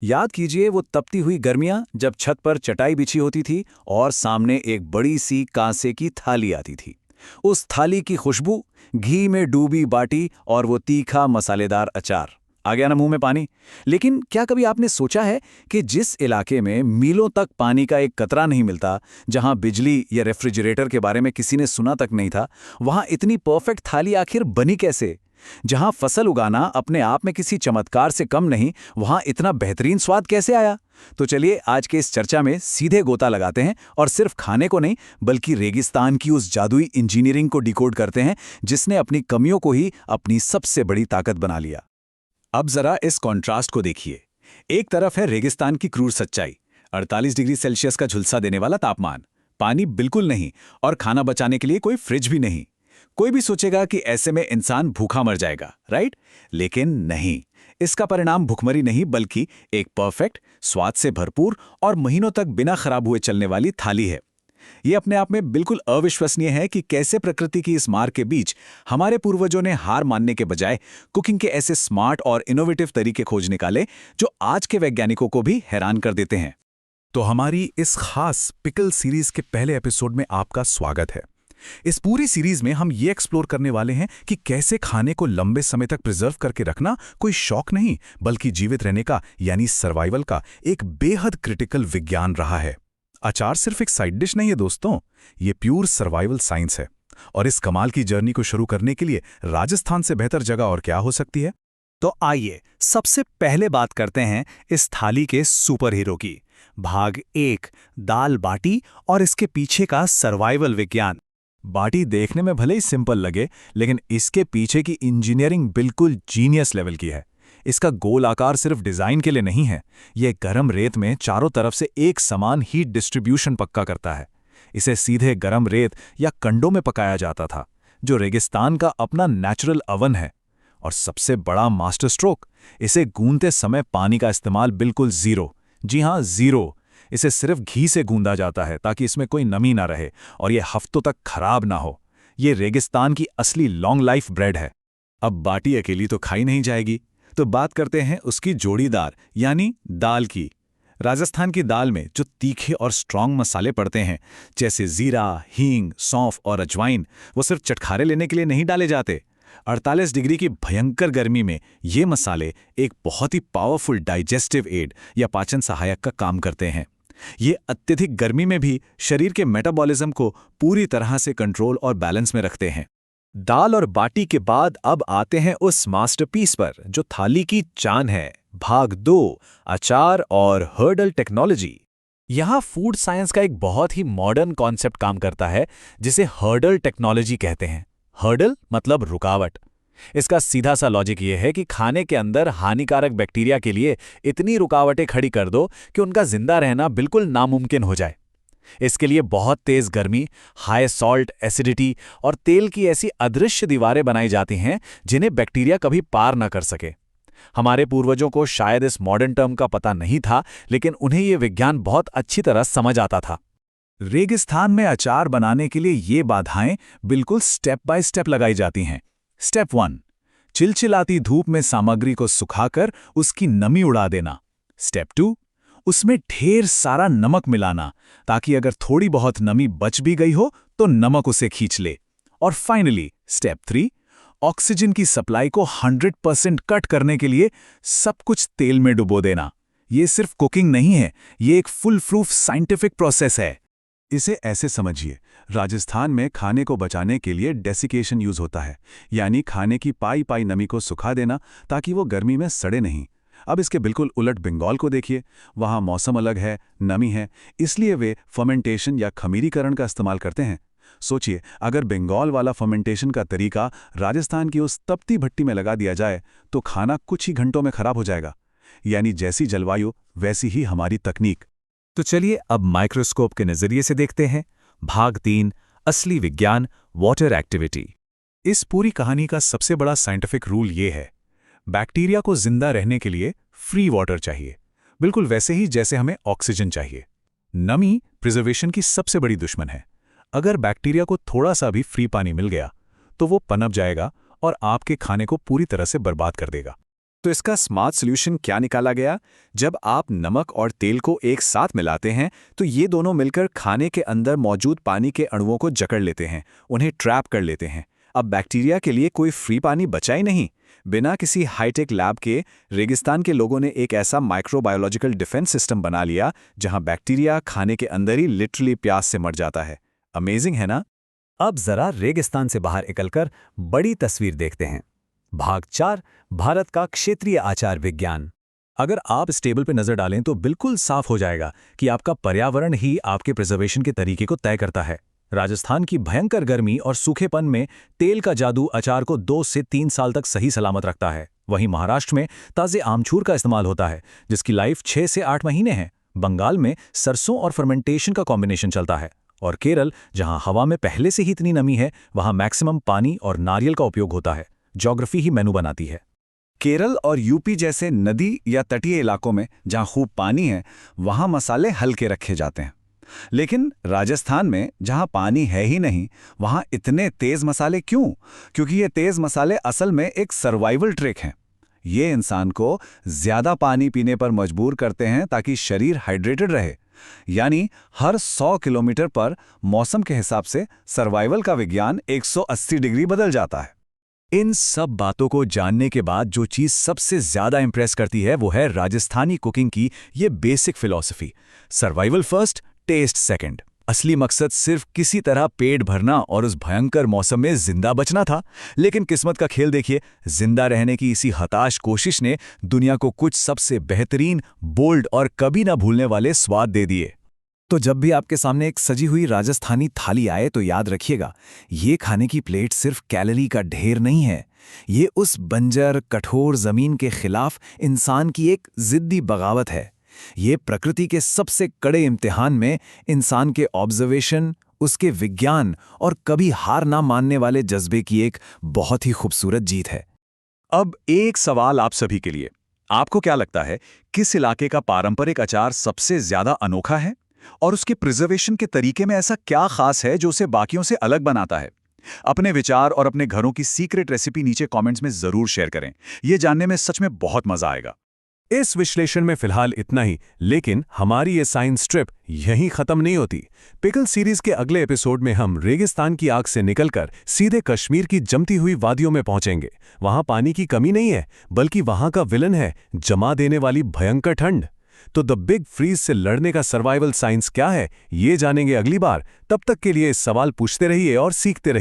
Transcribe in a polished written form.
याद कीजिए वो तपती हुई गर्मियां जब छत पर चटाई बिछी होती थी और सामने एक बड़ी सी कांसे की थाली आती थी। उस थाली की खुशबू, घी में डूबी बाटी और वो तीखा मसालेदार अचार। आ गया ना मुंह में पानी। लेकिन क्या कभी आपने सोचा है कि जिस इलाके में मीलों तक पानी का एक कतरा नहीं मिलता, जहां बिजली या रेफ्रिजरेटर के बारे में किसी ने सुना तक नहीं था, वहां इतनी परफेक्ट थाली आखिर बनी कैसे? जहां फसल उगाना अपने आप में किसी चमत्कार से कम नहीं, वहां इतना बेहतरीन स्वाद कैसे आया? तो चलिए आज के इस चर्चा में सीधे गोता लगाते हैं और सिर्फ खाने को नहीं, बल्कि रेगिस्तान की उस जादुई इंजीनियरिंग को डिकोड करते हैं जिसने अपनी कमियों को ही अपनी सबसे बड़ी ताकत बना लिया। अब जरा इस कॉन्ट्रास्ट को देखिए। एक तरफ है रेगिस्तान की क्रूर सच्चाई, 48 डिग्री सेल्सियस का झुलसा देने वाला तापमान, पानी बिल्कुल नहीं और खाना बचाने के लिए कोई फ्रिज भी नहीं। कोई भी सोचेगा कि ऐसे में इंसान भूखा मर जाएगा, राइट? लेकिन नहीं, इसका परिणाम भुखमरी नहीं बल्कि एक परफेक्ट, स्वाद से भरपूर और महीनों तक बिना खराब हुए चलने वाली थाली है। ये अपने आप में बिल्कुल अविश्वसनीय है कि कैसे प्रकृति की इस मार के बीच हमारे पूर्वजों ने हार मानने के बजाय कुकिंग के ऐसे स्मार्ट और इनोवेटिव तरीके खोज निकाले जो आज के वैज्ञानिकों को भी हैरान कर देते हैं। तो हमारी इस खास पिकल सीरीज के पहले एपिसोड में आपका स्वागत है। इस पूरी सीरीज में हम ये एक्सप्लोर करने वाले हैं कि कैसे खाने को लंबे समय तक प्रिजर्व करके रखना कोई शौक नहीं, बल्कि जीवित रहने का यानी सर्वाइवल का एक बेहद क्रिटिकल विज्ञान रहा है। अचार सिर्फ एक साइड डिश नहीं है दोस्तों, ये प्योर सर्वाइवल साइंस है। और इस कमाल की जर्नी को शुरू करने के लिए राजस्थान से बेहतर जगह और क्या हो सकती है? तो आइए सबसे पहले बात करते हैं इस थाली के सुपर हीरो की। भाग 1, दाल बाटी और इसके पीछे का सर्वाइवल विज्ञान। बाटी देखने में भले ही सिंपल लगे, लेकिन इसके पीछे की इंजीनियरिंग बिल्कुल जीनियस लेवल की है। इसका गोल आकार सिर्फ डिजाइन के लिए नहीं है, यह गर्म रेत में चारों तरफ से एक समान हीट डिस्ट्रीब्यूशन पक्का करता है। इसे सीधे गर्म रेत या कंडों में पकाया जाता था, जो रेगिस्तान का अपना नेचुरल अवन है। और सबसे बड़ा मास्टर स्ट्रोक, इसे गूंदते समय पानी का इस्तेमाल बिल्कुल जीरो। जी हाँ, जीरो। इसे सिर्फ घी से गूंदा जाता है ताकि इसमें कोई नमी ना रहे और यह हफ्तों तक खराब ना हो। यह रेगिस्तान की असली लॉन्ग लाइफ ब्रेड है। अब बाटी अकेली तो खाई नहीं जाएगी, तो बात करते हैं उसकी जोड़ीदार यानी दाल की। राजस्थान की दाल में जो तीखे और स्ट्रॉन्ग मसाले पड़ते हैं, जैसे जीरा, हींग, सौंफ और अजवाइन, वो सिर्फ चटखारे लेने के लिए नहीं डाले जाते। 48 डिग्री की भयंकर गर्मी में ये मसाले एक बहुत ही पावरफुल डाइजेस्टिव एड या पाचन सहायक का काम करते हैं। ये अत्यधिक गर्मी में भी शरीर के मेटाबॉलिज्म को पूरी तरह से कंट्रोल और बैलेंस में रखते हैं। दाल और बाटी के बाद अब आते हैं उस मास्टरपीस पर जो थाली की जान है। भाग 2, अचार और हर्डल टेक्नोलॉजी। यहाँ फूड साइंस का एक बहुत ही मॉडर्न कॉन्सेप्ट काम करता है जिसे हर्डल टेक्नोलॉजी कहते हैं। हर्डल मतलब रुकावट। इसका सीधा सा लॉजिक ये है कि खाने के अंदर हानिकारक बैक्टीरिया के लिए इतनी रुकावटें खड़ी कर दो कि उनका जिंदा रहना बिल्कुल नामुमकिन हो जाए। इसके लिए बहुत तेज गर्मी, हाई सॉल्ट, एसिडिटी और तेल की ऐसी अदृश्य दीवारें बनाई जाती हैं जिन्हें बैक्टीरिया कभी पार न कर सके। हमारे पूर्वजों को शायद इस मॉडर्न टर्म का पता नहीं था, लेकिन उन्हें यह विज्ञान बहुत अच्छी तरह समझ आता था। रेगिस्तान में अचार बनाने के लिए ये बाधाएं बिल्कुल स्टेप बाय स्टेप लगाई जाती हैं। स्टेप 1, चिलचिलाती धूप में सामग्री को सुखाकर उसकी नमी उड़ा देना। स्टेप 2, उसमें ढेर सारा नमक मिलाना ताकि अगर थोड़ी बहुत नमी बच भी गई हो तो नमक उसे खींच ले। और फाइनली स्टेप 3, ऑक्सीजन की सप्लाई को 100% कट करने के लिए सब कुछ तेल में डुबो देना। ये सिर्फ कुकिंग नहीं है, ये एक फुल प्रूफ साइंटिफिक प्रोसेस है। इसे ऐसे समझिए, राजस्थान में खाने को बचाने के लिए डेसिकेशन यूज होता है, यानी खाने की पाई पाई नमी को सुखा देना ताकि वो गर्मी में सड़े नहीं। अब इसके बिल्कुल उलट बंगाल को देखिए, वहाँ मौसम अलग है, नमी है, इसलिए वे फर्मेंटेशन या खमीरीकरण का इस्तेमाल करते हैं। सोचिए, अगर बंगाल वाला फर्मेंटेशन का तरीका राजस्थान की उस तपती भट्टी में लगा दिया जाए तो खाना कुछ ही घंटों में खराब हो जाएगा। यानी जैसी जलवायु वैसी ही हमारी तकनीक। तो चलिए अब माइक्रोस्कोप के नजरिए से देखते हैं। भाग 3, असली विज्ञान, वाटर एक्टिविटी। इस पूरी कहानी का सबसे बड़ा साइंटिफिक रूल ये है, बैक्टीरिया को जिंदा रहने के लिए फ्री वाटर चाहिए, बिल्कुल वैसे ही जैसे हमें ऑक्सीजन चाहिए। नमी प्रिजर्वेशन की सबसे बड़ी दुश्मन है। अगर बैक्टीरिया को थोड़ा सा भी फ्री पानी मिल गया तो वो पनप जाएगा और आपके खाने को पूरी तरह से बर्बाद कर देगा। तो इसका स्मार्ट सॉल्यूशन क्या निकाला गया? जब आप नमक और तेल को एक साथ मिलाते हैं तो ये दोनों मिलकर खाने के अंदर मौजूद पानी के अणुओं को जकड़ लेते हैं, उन्हें ट्रैप कर लेते हैं। अब बैक्टीरिया के लिए कोई फ्री पानी बचा ही नहीं। बिना किसी हाईटेक लैब के रेगिस्तान के लोगों ने एक ऐसा माइक्रोबायोलॉजिकल डिफेंस सिस्टम बना लिया जहां बैक्टीरिया खाने के अंदर ही लिटरली प्यास से मर जाता है। अमेजिंग है ना? अब जरा रेगिस्तान से बाहर निकलकर बड़ी तस्वीर देखते हैं। भाग 4, भारत का क्षेत्रीय आचार विज्ञान। अगर आप इस टेबल पर नजर डालें तो बिल्कुल साफ हो जाएगा कि आपका पर्यावरण ही आपके प्रिजर्वेशन के तरीके को तय करता है। राजस्थान की भयंकर गर्मी और सूखेपन में तेल का जादू अचार को 2 से 3 साल तक सही सलामत रखता है। वहीं महाराष्ट्र में ताजे आमचूर का इस्तेमाल होता है, जिसकी लाइफ 6 से 8 महीने है। बंगाल में सरसों और फर्मेंटेशन का कॉम्बिनेशन चलता है। और केरल, जहां हवा में पहले से ही इतनी नमी है, वहां मैक्सिमम पानी और नारियल का उपयोग होता है। ज्योग्राफी ही मेनू बनाती है। केरल और यूपी जैसे नदी या तटीय इलाकों में जहां खूब पानी है, वहां मसाले हल्के रखे जाते हैं। लेकिन राजस्थान में जहां पानी है ही नहीं, वहां इतने तेज मसाले क्यों? क्योंकि ये तेज मसाले असल में एक सर्वाइवल ट्रिक हैं। ये इंसान को ज्यादा पानी पीने पर मजबूर करते हैं ताकि शरीर हाइड्रेटेड रहे। यानी हर 100 किलोमीटर पर मौसम के हिसाब से सर्वाइवल का विज्ञान 180 डिग्री बदल जाता है। इन सब बातों को जानने के बाद जो चीज़ सबसे ज़्यादा इंप्रेस करती है वो है राजस्थानी कुकिंग की ये basic philosophy. Survival first, taste second. असली मकसद सिर्फ किसी तरह पेट भरना और उस भयंकर मौसम में जिंदा बचना था। लेकिन किस्मत का खेल देखिए, जिंदा रहने की इसी हताश कोशिश ने दुनिया को कुछ सबसे बेहतरीन, बोल्ड और कभी ना भूलने वाले स्वाद दे दिए। तो जब भी आपके सामने एक सजी हुई राजस्थानी थाली आए तो याद रखिएगा, ये खाने की प्लेट सिर्फ कैलोरी का ढेर नहीं है। ये उस बंजर कठोर जमीन के खिलाफ इंसान की एक जिद्दी बगावत है। ये प्रकृति के सबसे कड़े इम्तिहान में इंसान के ऑब्जर्वेशन, उसके विज्ञान और कभी हार ना मानने वाले जज्बे की एक बहुत ही खूबसूरत जीत है। अब एक सवाल आप सभी के लिए। आपको क्या लगता है, किस इलाके का पारंपरिक अचार सबसे ज्यादा अनोखा है? और उसके प्रिजर्वेशन के तरीके में ऐसा क्या खास है जो उसे बाकियों से अलग बनाता है? अपने विचार और अपने घरों की सीक्रेट रेसिपी नीचे कमेंट्स में जरूर शेयर करें। यह जानने में सच में बहुत मजा आएगा। इस विश्लेषण में फिलहाल इतना ही, लेकिन हमारी ये साइंस ट्रिप यहीं खत्म नहीं होती। पिकल सीरीज के अगले एपिसोड में हम रेगिस्तान की आग से निकलकर सीधे कश्मीर की जमती हुई वादियों में पहुंचेंगे। वहां पानी की कमी नहीं है, बल्कि वहां का विलन है जमा देने वाली भयंकर ठंड। तो द बिग फ्रीज से लड़ने का सर्वाइवल साइंस क्या है, ये जानेंगे अगली बार। तब तक के लिए इस सवाल पूछते रहिए और सीखते रहिए।